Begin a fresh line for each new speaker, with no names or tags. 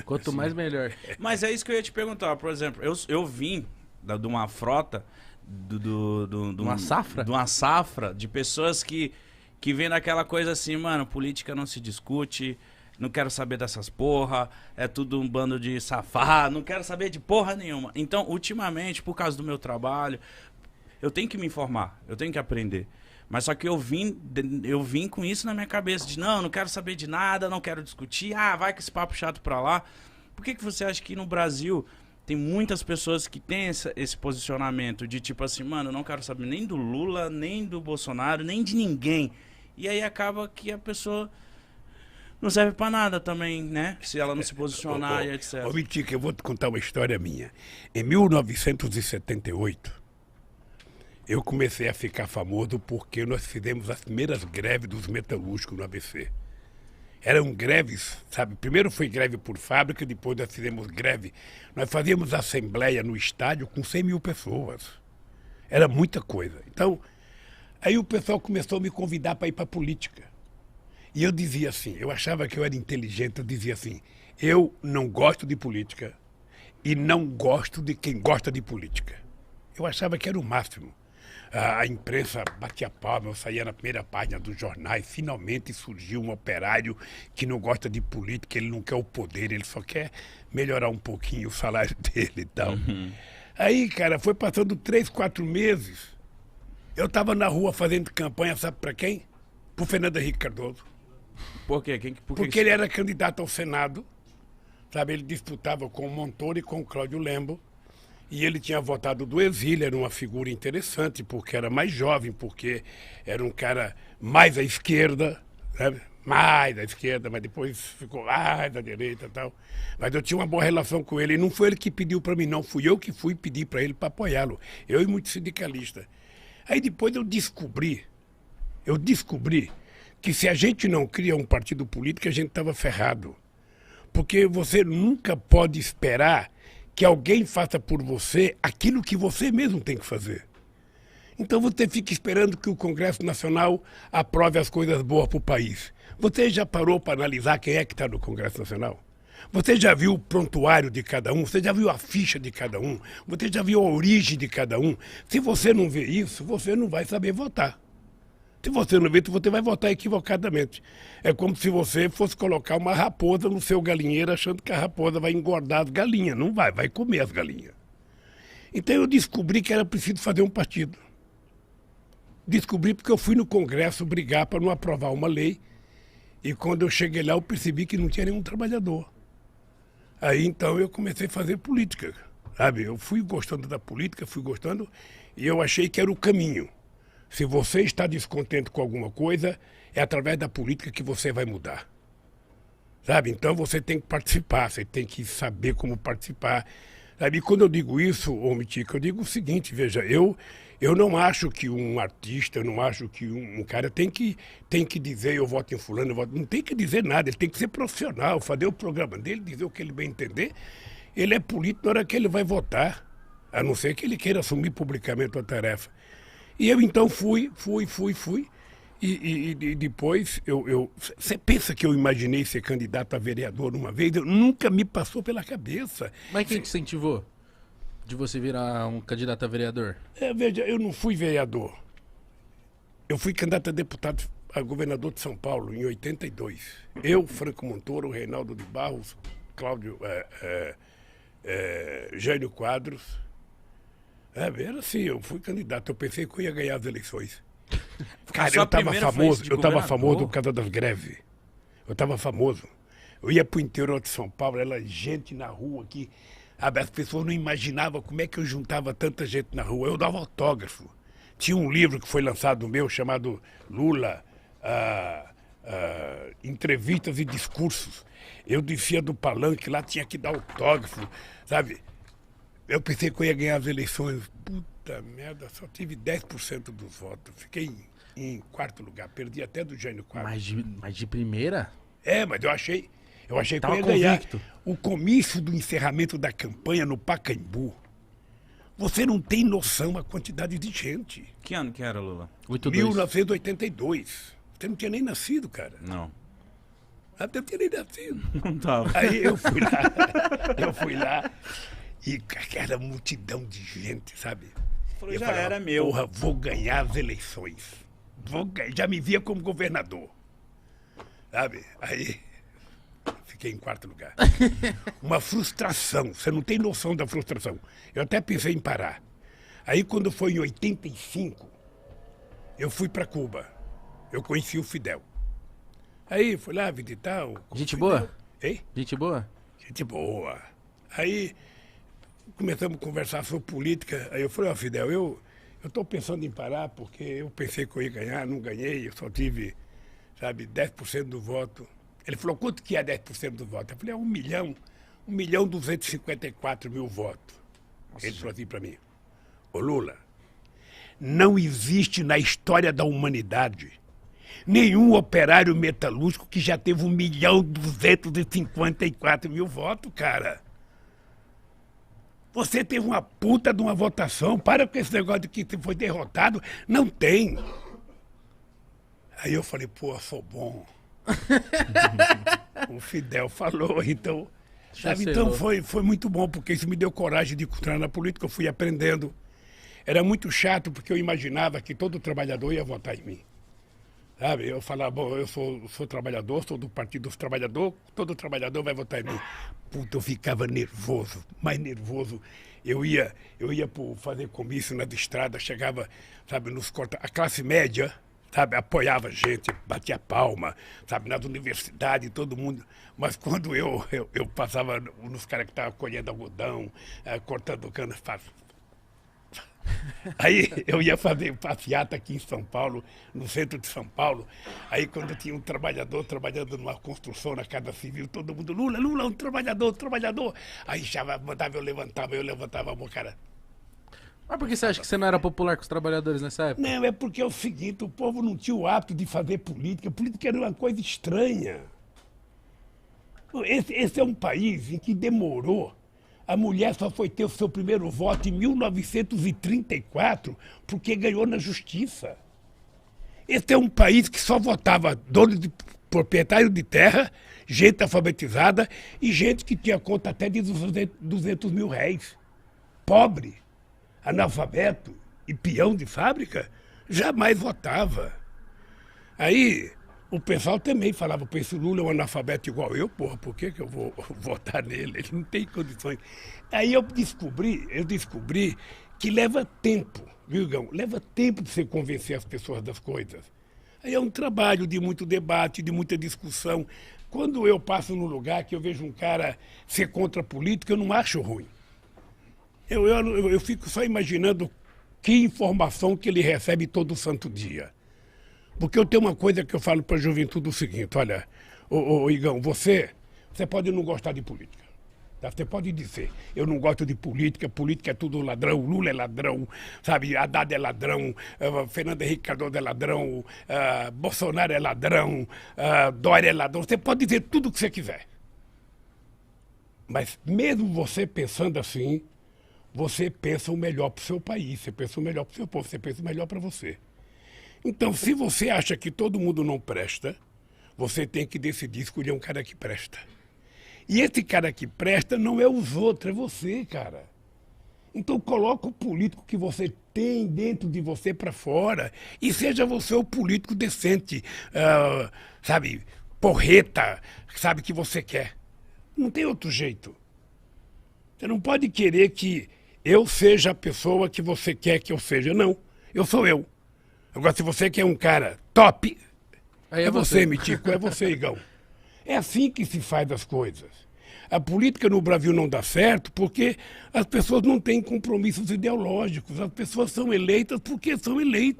Quanto mais, melhor.
Mas é isso que eu ia te perguntar. Por exemplo, eu vim de uma frota,
Uma safra?
de uma safra de pessoas que vem daquela coisa assim, mano, política não se discute, não quero saber dessas porra, é tudo um bando de safado, não quero saber de porra nenhuma. Então, ultimamente, por causa do meu trabalho, eu tenho que me informar, eu tenho que aprender. Mas só que eu vim com isso na minha cabeça, de não quero saber de nada, não quero discutir, vai com esse papo chato pra lá. Por que você acha que no Brasil tem muitas pessoas que têm esse posicionamento de tipo assim, mano, eu não quero saber nem do Lula, nem do Bolsonaro, nem de ninguém. E aí acaba que a pessoa não serve pra nada também, né? Se ela não se posicionar e etc.
Mitica, eu vou te contar uma história minha. Em 1978, eu comecei a ficar famoso porque nós fizemos as primeiras greves dos metalúrgicos no ABC. Eram greves, sabe? Primeiro foi greve por fábrica, depois nós fizemos greve. Nós fazíamos assembleia no estádio com 100 mil pessoas. Era muita coisa. Então, aí o pessoal começou a me convidar para ir para a política. E eu dizia assim, eu achava que eu era inteligente, eu dizia assim, eu não gosto de política e não gosto de quem gosta de política. Eu achava que era o máximo. A imprensa batia palma, eu saía na primeira página dos jornais, finalmente surgiu um operário que não gosta de política, ele não quer o poder, ele só quer melhorar um pouquinho o salário dele e tal. Aí, cara, foi passando 3, 4 meses, eu estava na rua fazendo campanha, sabe para quem? Pro Fernando Henrique Cardoso.
Por quê?
Porque ele era candidato ao Senado, sabe? Ele disputava com o Montoro e com o Cláudio Lembo. E ele tinha votado do exílio, era uma figura interessante, porque era mais jovem, porque era um cara mais à esquerda, sabe? Mais à esquerda, mas depois ficou mais à direita e tal. Mas eu tinha uma boa relação com ele, e não foi ele que pediu para mim, não. Fui eu que fui pedir para ele para apoiá-lo. Eu e muitos sindicalistas. Aí depois eu descobri que se a gente não cria um partido político, a gente estava ferrado. Porque você nunca pode esperar que alguém faça por você aquilo que você mesmo tem que fazer. Então você fica esperando que o Congresso Nacional aprove as coisas boas para o país. Você já parou para analisar quem é que está no Congresso Nacional? Você já viu o prontuário de cada um? Você já viu a ficha de cada um? Você já viu a origem de cada um? Se você não vê isso, você não vai saber votar. Se você não vê, você vai votar equivocadamente. É como se você fosse colocar uma raposa no seu galinheiro achando que a raposa vai engordar as galinhas. Não vai, vai comer as galinhas. Então eu descobri que era preciso fazer um partido. Descobri porque eu fui no Congresso brigar para não aprovar uma lei. E quando eu cheguei lá, eu percebi que não tinha nenhum trabalhador. Aí então eu comecei a fazer política, sabe? Eu fui gostando da política, fui gostando, e eu achei que era o caminho. Se você está descontente com alguma coisa, é através da política que você vai mudar. Sabe? Então você tem que participar, você tem que saber como participar. Sabe? E quando eu digo isso, ô Mitica, eu digo o seguinte, veja, eu não acho que um artista, eu não acho que um cara tem que dizer eu voto em fulano, eu voto... não tem que dizer nada, ele tem que ser profissional, fazer o programa dele, dizer o que ele bem entender. Ele é político na hora que ele vai votar, a não ser que ele queira assumir publicamente a tarefa. E eu então fui. E depois, você pensa que eu imaginei ser candidato a vereador uma vez? Nunca me passou pela cabeça.
Mas quem te incentivou de você virar um candidato a vereador?
Veja, eu não fui vereador. Eu fui candidato a deputado a governador de São Paulo em 82. Eu, Franco Montoro, Reinaldo de Barros, Cláudio, Jânio Quadros. Era assim, eu fui candidato, eu pensei que eu ia ganhar as eleições. Cara, eu estava famoso por causa das greves. Eu estava famoso. Eu ia pro interior de São Paulo, era gente na rua aqui. As pessoas não imaginavam como é que eu juntava tanta gente na rua. Eu dava autógrafo. Tinha um livro que foi lançado meu chamado Lula, Entrevistas e Discursos. Eu descia do palanque, lá tinha que dar autógrafo, sabe? Eu pensei que eu ia ganhar as eleições. Puta merda, só tive 10% dos votos. Fiquei em quarto lugar, perdi até do Jânio Quadros.
Mas de primeira?
Mas eu achei que eu
Tava
ia ganhar.
convicto.
O comício do encerramento da campanha no Pacaembu. Você não tem noção a quantidade de gente.
Que ano que era, Lula?
82.
1982. Você não tinha nem nascido, cara.
Não.
Até eu tirei nascido.
Não tava.
Aí eu fui lá e aquela multidão de gente, sabe?
Falou,
Eu
já
falava,
era meu.
porra, vou ganhar as eleições. Já me via como governador. Sabe? Aí fiquei em quarto lugar. Uma frustração, você não tem noção da frustração. Eu até pensei em parar. Aí quando foi em 85, eu fui para Cuba. Eu conheci o Fidel. Aí fui lá visitar o
Gente
Fidel.
boa?
Hein?
Gente boa?
Gente boa. Aí começamos a conversar sobre política. Aí eu falei, ó, Fidel, eu estou pensando em parar porque eu pensei que eu ia ganhar, não ganhei, eu só tive, sabe, 10% do voto. Ele falou, quanto que é 10% do voto? Eu falei, é 1.254.000 votos. Ele falou assim para mim, ô Lula, não existe na história da humanidade nenhum operário metalúrgico que já teve 1.254.000 votos, cara. Você teve uma puta de uma votação, para com esse negócio de que você foi derrotado. Não tem. Aí eu falei, pô, sou bom. O Fidel falou, então... Sabe, então foi muito bom, porque isso me deu coragem de entrar na política, eu fui aprendendo. Era muito chato, porque eu imaginava que todo trabalhador ia votar em mim. Sabe, eu falava, bom, eu sou trabalhador, sou do Partido dos Trabalhadores, todo trabalhador vai votar em mim. Puta, eu ficava nervoso, mais nervoso. Eu ia fazer comício nas estradas, chegava, sabe, nos corta. A classe média, sabe, apoiava a gente, batia palma, sabe, nas universidades, todo mundo. Mas quando eu passava nos caras que estavam colhendo algodão, cortando cana, aí eu ia fazer passeata aqui em São Paulo, no centro de São Paulo. Aí quando tinha um trabalhador trabalhando numa construção na Casa Civil, todo mundo, Lula, um trabalhador. Aí já mandava, eu levantava a mão, cara.
Mas por que você acha que você não era popular com os trabalhadores nessa época?
Não, é porque é o seguinte, o povo não tinha o hábito de fazer política. Política era uma coisa estranha. Esse é um país em que demorou. A mulher só foi ter o seu primeiro voto em 1934, porque ganhou na justiça. Esse é um país que só votava dono de proprietário de terra, gente alfabetizada e gente que tinha conta até de 200 mil réis. Pobre, analfabeto e peão de fábrica, jamais votava. Aí o pessoal também falava, pô, esse Lula é um analfabeto igual eu, porra, por que eu vou votar nele? Ele não tem condições. Aí eu descobri que leva tempo, viu, Gão? Leva tempo de você convencer as pessoas das coisas. Aí é um trabalho de muito debate, de muita discussão. Quando eu passo num lugar que eu vejo um cara ser contra a política, eu não acho ruim. Eu fico só imaginando que informação que ele recebe todo santo dia. Porque eu tenho uma coisa que eu falo para a juventude o seguinte, olha, ô Igão, você pode não gostar de política. Tá? Você pode dizer, eu não gosto de política é tudo ladrão, Lula é ladrão, sabe, Haddad é ladrão, Fernando Henrique Cardoso é ladrão, Bolsonaro é ladrão, Dória é ladrão. Você pode dizer tudo o que você quiser. Mas mesmo você pensando assim, você pensa o melhor para o seu país, você pensa o melhor para o seu povo, você pensa o melhor para você. Então, se você acha que todo mundo não presta, você tem que decidir escolher um cara que presta. E esse cara que presta não é os outros, é você, cara. Então, coloca o político que você tem dentro de você para fora e seja você o político decente, sabe, porreta, sabe, que você quer. Não tem outro jeito. Você não pode querer que eu seja a pessoa que você quer que eu seja. Não, eu sou eu. Agora, se você quer um cara top,
Aí
é você, Mitico, é você, Igão. É assim que se faz as coisas. A política no Brasil não dá certo porque as pessoas não têm compromissos ideológicos. As pessoas são eleitas porque são eleitas.